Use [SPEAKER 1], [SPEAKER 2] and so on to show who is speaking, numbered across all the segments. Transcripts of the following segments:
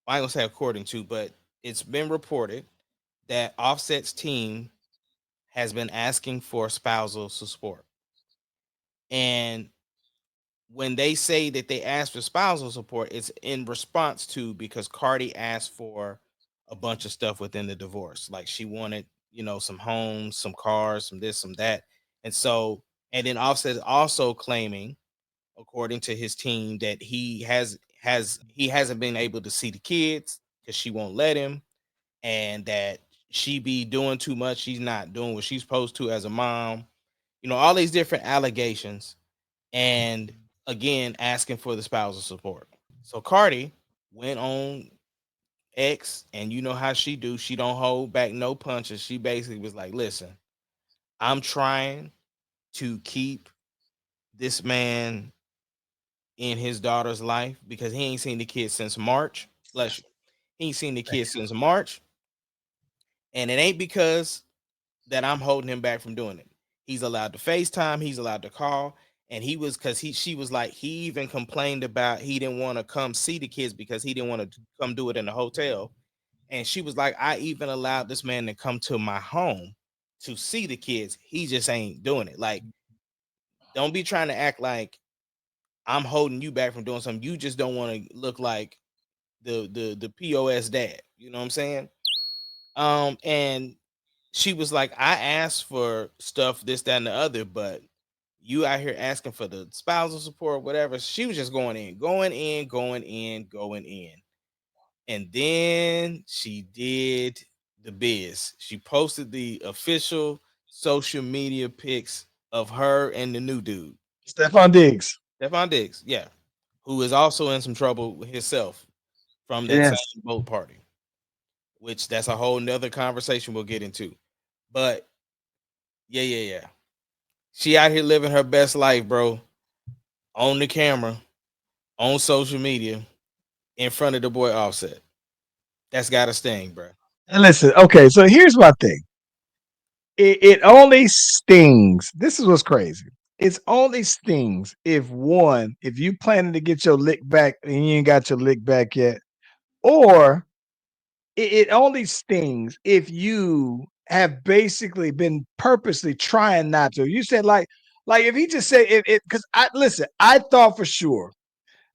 [SPEAKER 1] I ain't gonna say according to, but it's been reported that Offset's team has been asking for spousal support. And when they say that they asked for spousal support, it's in response to because Cardi asked for a bunch of stuff within the divorce. Like she wanted, some homes, some cars, some this, some that. And so, and then Offset is also claiming, according to his team, that he hasn't been able to see the kids because she won't let him, and that she be doing too much. She's not doing what she's supposed to as a mom. All these different allegations, and again asking for the spousal support. So Cardi went on X, and you know how she do. She don't hold back no punches. She basically was like, "Listen, I'm trying to keep this man in his daughter's life because he ain't seen the kids since March. Bless you. He ain't seen the kids since March, and it ain't because that I'm holding him back from doing it. He's allowed to FaceTime, he's allowed to call, and he was because she was like, he even complained about he didn't want to come see the kids because he didn't want to come do it in the hotel. And she was like, I even allowed this man to come to my home to see the kids. He just ain't doing it. Like, don't be trying to act like I'm holding you back from doing something. You just don't want to look like the POS dad. You know what I'm saying? And she was like, I asked for stuff, this, that, and the other, but you out here asking for the spousal support, whatever. She was just going in, going in, going in, going in. And then she did the biz. She posted the official social media pics of her and the new dude,
[SPEAKER 2] Stephon Diggs.
[SPEAKER 1] Stephon Diggs, yeah, who is also in some trouble himself from that same
[SPEAKER 2] Yes.
[SPEAKER 1] boat party, which that's a whole nother conversation we'll get into. But yeah, yeah, yeah. She out here living her best life, bro, on the camera, on social media, in front of the boy Offset. That's got to sting, bro.
[SPEAKER 2] And listen, okay, so here's my thing. It only stings. This is what's crazy. It's only stings if you planning to get your lick back and you ain't got your lick back yet, or it only stings if you have basically been purposely trying not to. You said like if he just said it because I listen, I thought for sure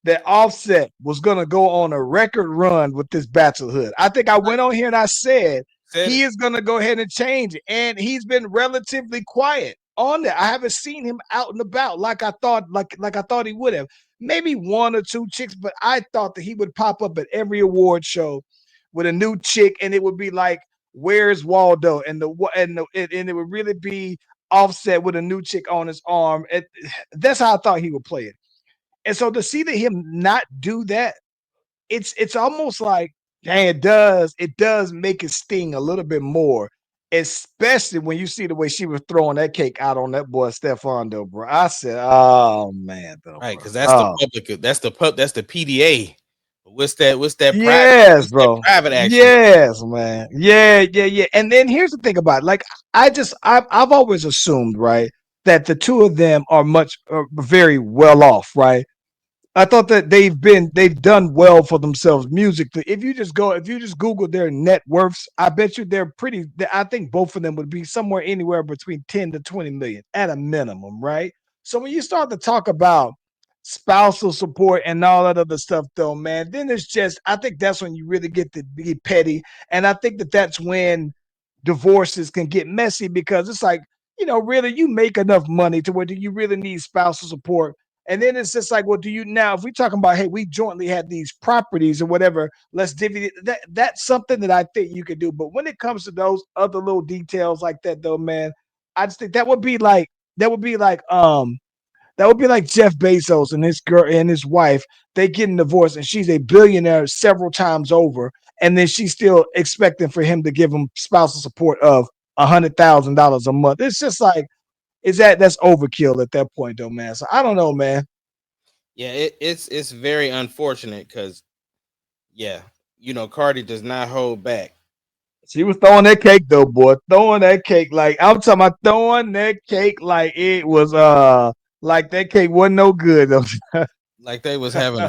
[SPEAKER 2] that Offset was gonna go on a record run with this bachelorhood. I think I
[SPEAKER 1] Right.
[SPEAKER 2] went on here and I said
[SPEAKER 1] Said
[SPEAKER 2] he
[SPEAKER 1] it.
[SPEAKER 2] is gonna go ahead and change it, and he's been relatively quiet on that. I haven't seen him out and about like I thought he would have. Maybe one or two chicks, but I thought that he would pop up at every award show with a new chick, and it would be like, "Where's Waldo?" and it would really be Offset with a new chick on his arm. That's how I thought he would play it. And so to see that him not do that, it's almost like, dang, it does make it sting a little bit more, especially when you see the way she was throwing that cake out on that boy Stefan though, bro. I said, oh man, though,
[SPEAKER 1] Right,
[SPEAKER 2] bro.
[SPEAKER 1] because that's the
[SPEAKER 2] Oh
[SPEAKER 1] public. That's the PDA. What's that private?
[SPEAKER 2] yes,
[SPEAKER 1] What's that
[SPEAKER 2] bro.
[SPEAKER 1] private action?
[SPEAKER 2] Yes, man. Yeah, yeah, yeah. And then here's the thing about it. Like I've always assumed, right, that the two of them are very well off, right? I thought that they've done well for themselves musically. If you just Google their net worths, I bet you they're pretty. I think both of them would be somewhere anywhere between 10 to 20 million at a minimum, right? So when you start to talk about spousal support and all that other stuff, though, man, then it's just I think that's when you really get to be petty, and I think that that's when divorces can get messy because it's like really you make enough money to where do you really need spousal support? And then it's just like, well, do you now? If we talking about, hey, we jointly had these properties or whatever, let's divvy it. That's something that I think you could do. But when it comes to those other little details like that, though, man, I just think that would be like that would be like Jeff Bezos and his girl and his wife. They getting divorced, and she's a billionaire several times over, and then she's still expecting for him to give him spousal support of $100,000 a month. It's just like that's overkill at that point, though, man. So I don't know, man.
[SPEAKER 1] Yeah, it's very unfortunate because yeah, Cardi does not hold back.
[SPEAKER 2] She was throwing that cake though, boy. Throwing that cake like I'm talking about throwing that cake like it was like that cake wasn't no good though.
[SPEAKER 1] Like they was having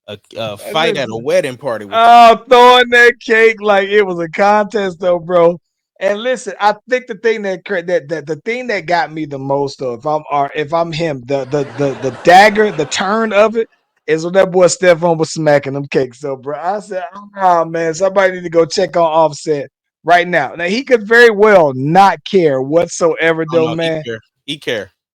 [SPEAKER 1] A fight at a
[SPEAKER 2] Listen,
[SPEAKER 1] wedding party with the
[SPEAKER 2] oh, throwing that cake like it was a contest, though, bro. And listen, I think the thing that the thing that got me the most, though, if I'm him, the dagger, the turn of it is when that boy Stephon was smacking them cakes, though, bro. I said, oh man, somebody need to go check on Offset right now. Now he could very well not care whatsoever,
[SPEAKER 1] oh
[SPEAKER 2] though,
[SPEAKER 1] no, he
[SPEAKER 2] man.
[SPEAKER 1] care. He care.